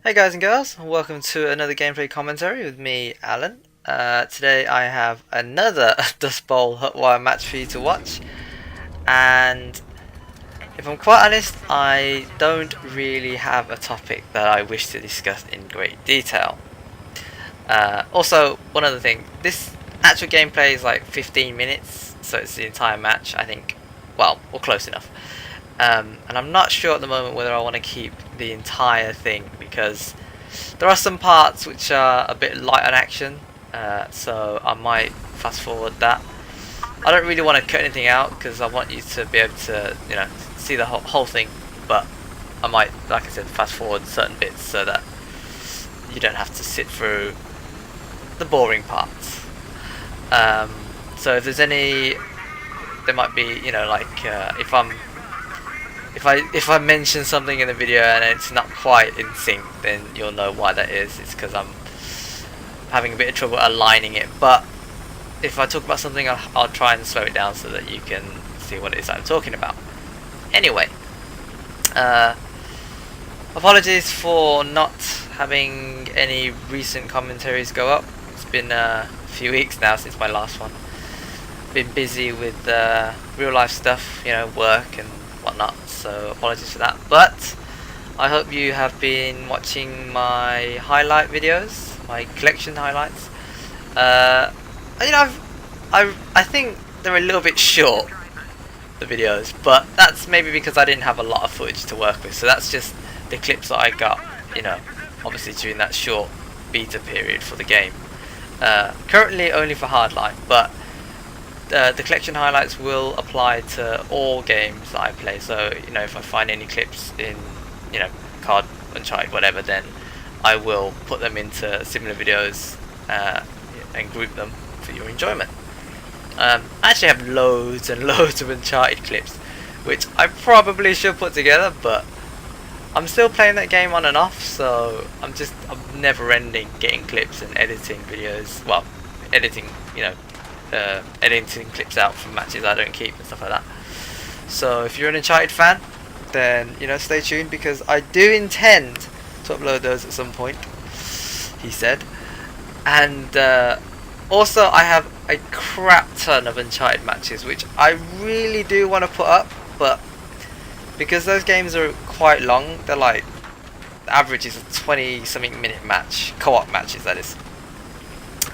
Hey guys and girls, welcome to another gameplay commentary with me, Alan. Today I have another Dustbowl Hotwire match for you to watch, and if I'm quite honest, I don't really have a topic that I wish to discuss in great detail. Also, one other thing, this actual gameplay is like 15 minutes, so it's the entire match, I think, well, or close enough. And I'm not sure at the moment whether I want to keep the entire thing because there are some parts which are a bit light on action, so I might fast forward that. I don't really want to cut anything out because I want you to be able to, see the whole thing, but I might, like I said, fast forward certain bits so that you don't have to sit through the boring parts. So if there's any, there might be, if I mention something in the video and it's not quite in sync, then you'll know why that is. It's because I'm having a bit of trouble aligning it. But if I talk about something, I'll try and slow it down so that you can see what it is I'm talking about. Anyway, apologies for not having any recent commentaries go up. It's been a few weeks now since my last one. Been busy with real life stuff, work and whatnot, so apologies for that. But I hope you have been watching my highlight videos, my collection highlights. I think they're a little bit short, the videos, but that's maybe because I didn't have a lot of footage to work with. So that's just the clips that I got, obviously during that short beta period for the game. Currently only for Hardline, but the collection highlights will apply to all games that I play. So if I find any clips in Card, Uncharted, whatever, then I will put them into similar videos and group them for your enjoyment. I actually have loads and loads of Uncharted clips, which I probably should put together, but I'm still playing that game on and off, so I'm never ending getting clips and editing videos. Well, editing, editing clips out from matches I don't keep and stuff like that. So if you're an Uncharted fan, then stay tuned because I do intend to upload those at some point, he said. And also I have a crap ton of Uncharted matches which I really do want to put up, but because those games are quite long, they're like, the average is a 20 something minute match, co-op matches that is,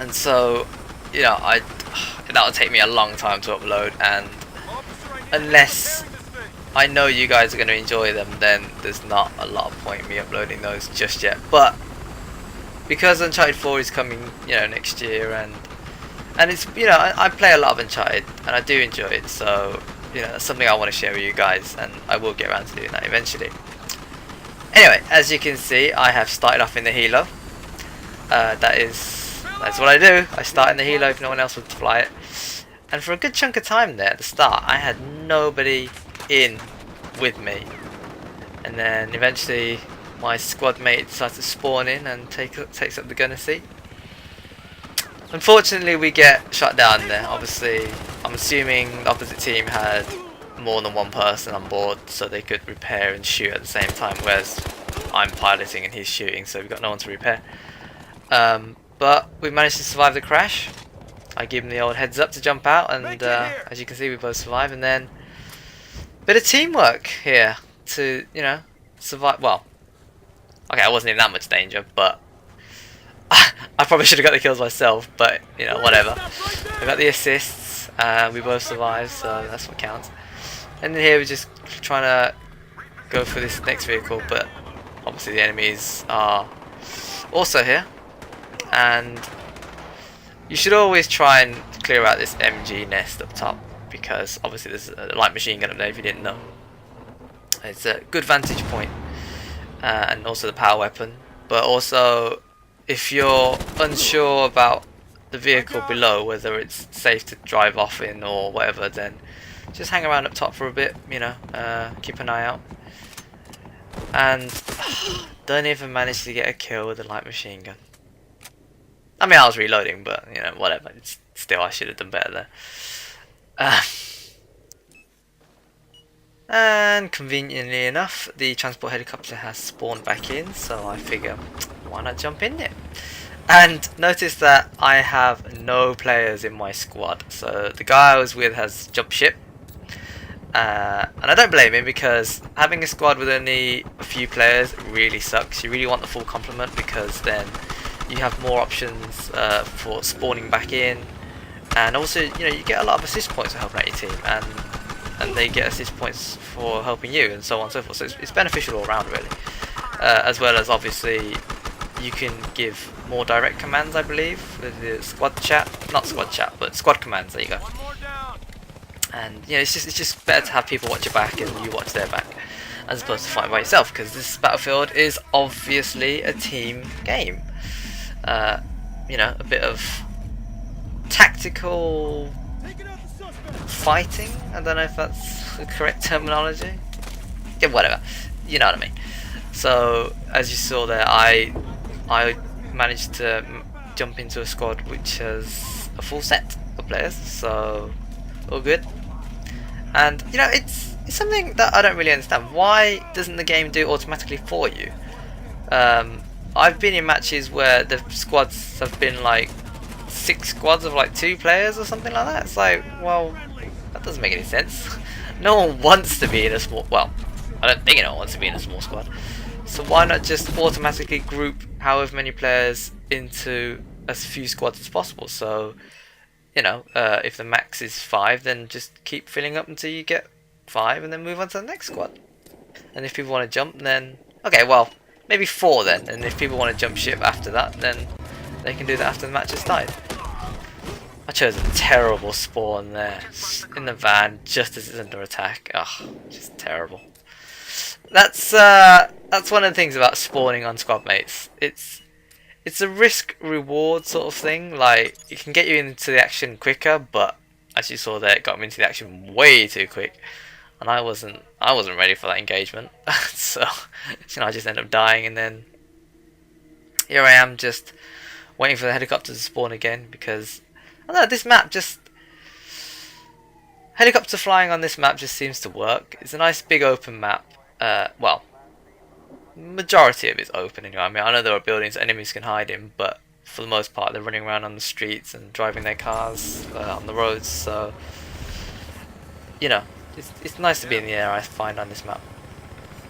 and so that'll take me a long time to upload, and unless I know you guys are going to enjoy them, then there's not a lot of point in me uploading those just yet. But because Uncharted 4 is coming, next year, and it's, I play a lot of Uncharted and I do enjoy it, so that's something I want to share with you guys, and I will get around to doing that eventually. Anyway, as you can see, I have started off in the Helo. That's what I do. I start in the Helo if no one else would fly it. And for a good chunk of time there at the start, I had nobody in with me. And then eventually my squad mate decides to spawn in and takes up the gunner seat. Unfortunately, we get shot down there. Obviously, I'm assuming the opposite team had more than one person on board, so they could repair and shoot at the same time, whereas I'm piloting and he's shooting, so we've got no one to repair. But we managed to survive the crash. I give him the old heads up to jump out, and as you can see, we both survive. And then bit of teamwork here to survive. Well, okay, I wasn't in that much danger, but I probably should have got the kills myself. But whatever. I got the assists. We both survived, so that's what counts. And then here we're just trying to go for this next vehicle, but obviously the enemies are also here. And you should always try and clear out this MG nest up top, because obviously there's a light machine gun up there if you didn't know. It's a good vantage point, and also the power weapon. But also, if you're unsure about the vehicle below, whether it's safe to drive off in or whatever, then just hang around up top for a bit, keep an eye out. And don't even manage to get a kill with a light machine gun. I mean, I was reloading, but whatever. It's still, I should have done better there. And conveniently enough, the transport helicopter has spawned back in, so I figure, why not jump in there? And notice that I have no players in my squad. So the guy I was with has jumped ship. And I don't blame him, because having a squad with only a few players really sucks. You really want the full complement, because then you have more options for spawning back in. And also, you know, you get a lot of assist points for helping out your team, and they get assist points for helping you, and so on and so forth. So it's beneficial all around, really. As well as, obviously, you can give more direct commands, I believe, with the squad chat. Not squad chat, but squad commands. There you go. And you know, it's just better to have people watch your back and you watch their back, as opposed to fighting by yourself, because this Battlefield is obviously a team game. You know, a bit of tactical fighting. I don't know if that's the correct terminology. Yeah, whatever. You know what I mean. So as you saw there, I managed to jump into a squad which has a full set of players, so all good. And you know, it's something that I don't really understand. Why doesn't the game do it automatically for you? I've been in matches where the squads have been like 6 squads of like 2 players or something like that. It's like, well, that doesn't make any sense. No one wants to be in a small, well, I don't think anyone wants to be in a small squad. So why not just automatically group however many players into as few squads as possible? So, you know, if the max is 5, then just keep filling up until you get 5, and then move on to the next squad. And if people want to jump, then okay, well, maybe 4 then. And if people want to jump ship after that, then they can do that after the match has started. I chose a terrible spawn there, in the van, just as it's under attack. Ugh, just terrible. That's one of the things about spawning on squad mates. It's a risk-reward sort of thing. Like, it can get you into the action quicker, but as you saw there, it got me into the action way too quick, and I wasn't ready for that engagement. So, you know, I just ended up dying, and then here I am just waiting for the helicopter to spawn again, because I don't know, this map just, helicopter flying on this map just seems to work. It's a nice big open map. Well, majority of it's open anyway. I mean, I know there are buildings enemies can hide in, but for the most part they're running around on the streets and driving their cars on the roads, so you know, it's nice to be in the air, I find, on this map.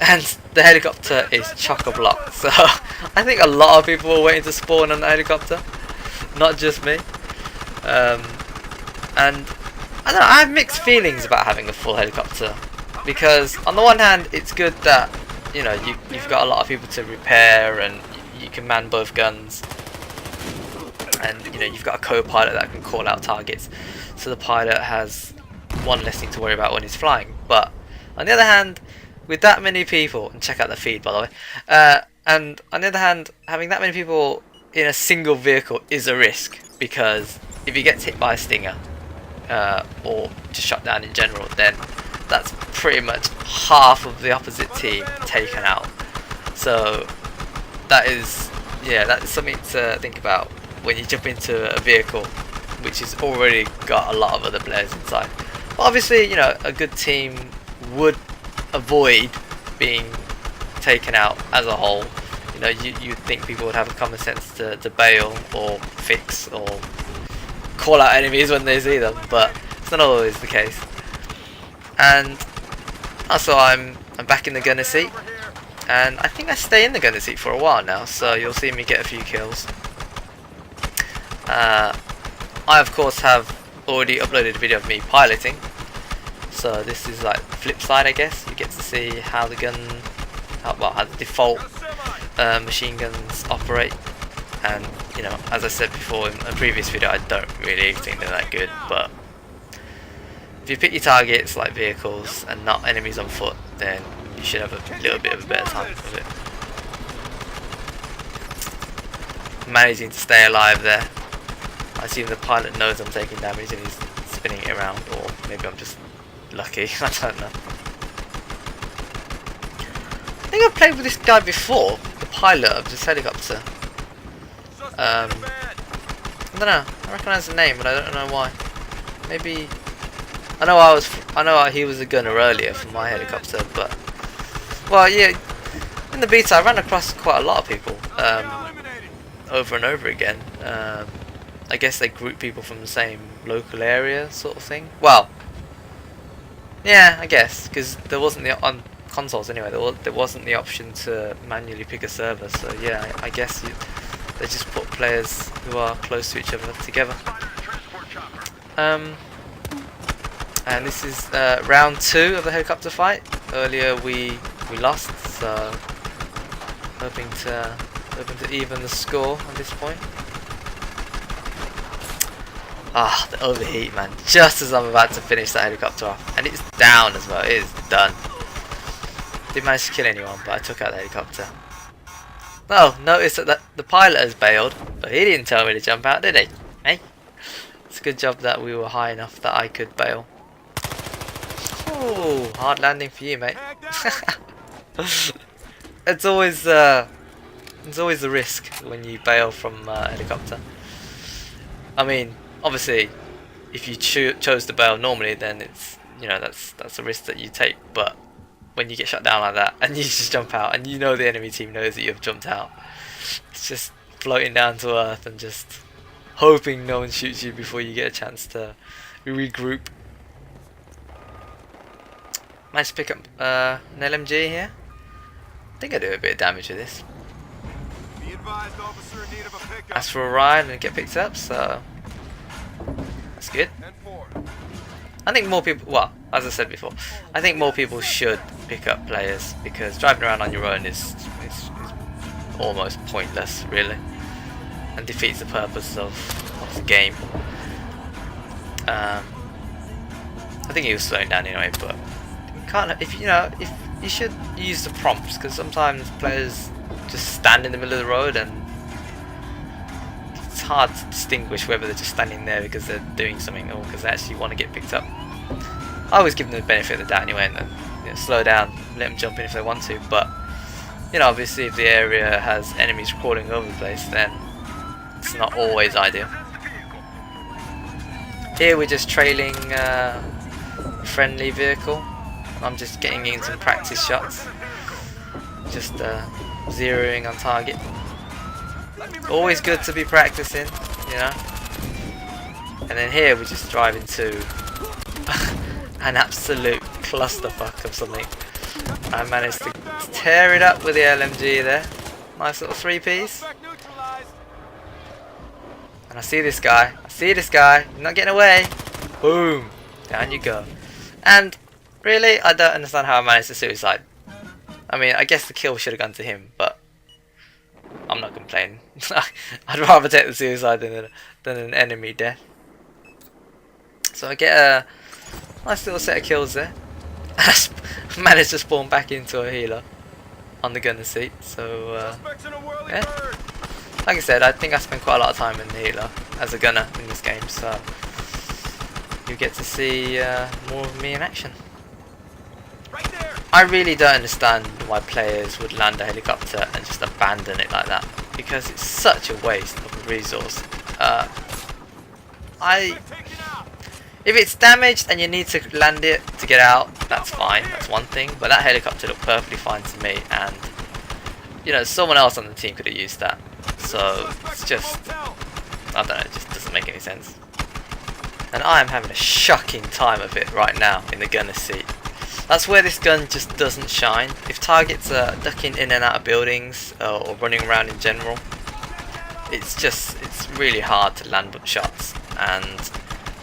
And the helicopter is chock-a-block, so I think a lot of people were waiting to spawn on the helicopter, not just me. And I don't know, I have mixed feelings about having a full helicopter, because on the one hand it's good that, you know, you've got a lot of people to repair, and you can man both guns, and you know, you've got a co-pilot that can call out targets, so the pilot has one less thing to worry about when he's flying. But on the other hand, with that many people, and check out the feed by the way, and on the other hand, having that many people in a single vehicle is a risk, because if he gets hit by a stinger or just shot down in general, then that's pretty much half of the opposite team taken out. So that is, yeah, that's something to think about when you jump into a vehicle which has already got a lot of other players inside. But obviously, you know, a good team would avoid being taken out as a whole. You know, you'd think people would have a common sense to bail or fix or call out enemies when they see them, but it's not always the case. And also, I'm back in the gunner seat, and I think I stay in the gunner seat for a while now, so you'll see me get a few kills. I of course have already uploaded a video of me piloting, so this is like the flip side, I guess. You get to see how the gun, how the default machine guns operate. And you know, as I said before in a previous video, I don't really think they're that good, but if you pick your targets like vehicles and not enemies on foot, then you should have a little bit of a better time with it. Managing to stay alive there. I assume the pilot knows I'm taking damage and he's spinning it around, or maybe I'm just lucky, I don't know. I think I've played with this guy before, the pilot of this helicopter. I don't know, I recognise the name but I don't know why. Maybe, I I know he was a gunner earlier for my helicopter, but well, yeah. In the beta, I ran across quite a lot of people over and over again. I guess they group people from the same local area, sort of thing. Well, yeah, I guess because there wasn't the on consoles anyway. There wasn't the option to manually pick a server. So yeah, I guess they just put players who are close to each other together. And this is round 2 of the helicopter fight. Earlier we lost, so hoping to even the score at this point. Ah, the overheat, man! Just as I'm about to finish that helicopter off, and it's down as well. It is done. Didn't manage to kill anyone, but I took out the helicopter. Oh, notice that the pilot has bailed, but he didn't tell me to jump out, did he? Hey, it's a good job that we were high enough that I could bail. Oh, hard landing for you, mate. It's always a risk when you bail from a helicopter. I mean, obviously, if you chose to bail normally, then it's, you know, that's a risk that you take. But when you get shot down like that and you just jump out, and you know the enemy team knows that you've jumped out, it's just floating down to earth and just hoping no one shoots you before you get a chance to regroup. Managed to pick up an LMG here. I think I do a bit of damage with this. Ask for a ride and get picked up, so that's good. I think more people, well, as I said before, I think more people should pick up players, because driving around on your own is almost pointless, really, and defeats the purpose of the game. I think he was slowing down anyway, but if you should use the prompts, because sometimes players just stand in the middle of the road and it's hard to distinguish whether they're just standing there because they're doing something or because they actually want to get picked up. I always give them the benefit of the doubt anyway, and then, you know, slow down, let them jump in if they want to. But you know, obviously, if the area has enemies crawling over the place, then it's not always ideal. Here we're just trailing a friendly vehicle. I'm just getting in some practice shots, just zeroing on target. Always good to be practicing, you know. And then here we're just driving to an absolute clusterfuck of something. I managed to tear it up with the LMG there. Nice little 3-piece. And I see this guy. You're not getting away. Boom. Down you go. And really, I don't understand how I managed to suicide. I mean, I guess the kill should have gone to him, but I'm not complaining. I'd rather take the suicide than an enemy death. So I get a nice little set of kills there. I managed to spawn back into a healer on the gunner seat. So yeah, like I said, I think I spend quite a lot of time in the healer as a gunner in this game. So you get to see more of me in action. I really don't understand why players would land a helicopter and just abandon it like that, because it's such a waste of a resource. If it's damaged and you need to land it to get out, that's fine, that's one thing, but that helicopter looked perfectly fine to me, and you know, someone else on the team could have used that. So it's just, I don't know, it just doesn't make any sense. And I am having a shocking time of it right now in the gunner seat. That's where this gun just doesn't shine. If targets are ducking in and out of buildings or running around in general, it's really hard to land up shots. And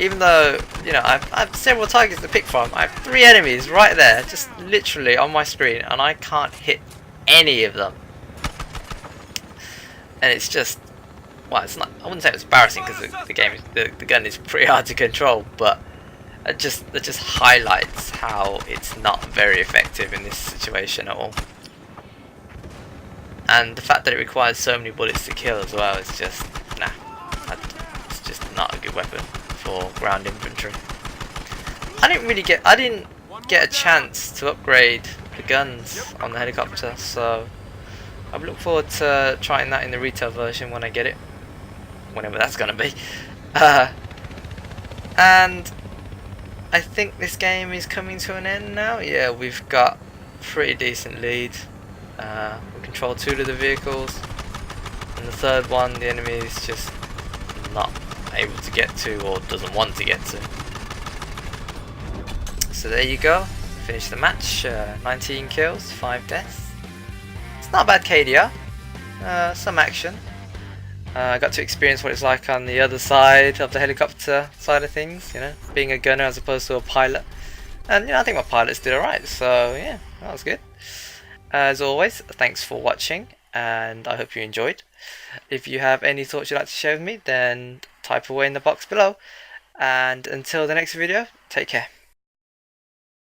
even though, you know, I have several targets to pick from, I have 3 enemies right there, just literally on my screen, and I can't hit any of them. And it's just, well, it's not, I wouldn't say it's embarrassing, because the gun is pretty hard to control, but it just highlights how it's not very effective in this situation at all. And the fact that it requires so many bullets to kill as well is just, nah, it's just not a good weapon for ground infantry. I didn't get a chance to upgrade the guns on the helicopter, so I look forward to trying that in the retail version when I get it, whenever that's gonna be. And I think this game is coming to an end now. Yeah, we've got pretty decent lead. We control 2 of the vehicles, and the third one the enemy is just not able to get to, or doesn't want to get to. So there you go, finish the match. 19 kills, 5 deaths. It's not a bad KDR. Some action. I got to experience what it's like on the other side of the helicopter side of things, you know, being a gunner as opposed to a pilot. And you know, I think my pilots did alright, so yeah, that was good. As always, thanks for watching, and I hope you enjoyed. If you have any thoughts you'd like to share with me, then type away in the box below. And until the next video, take care.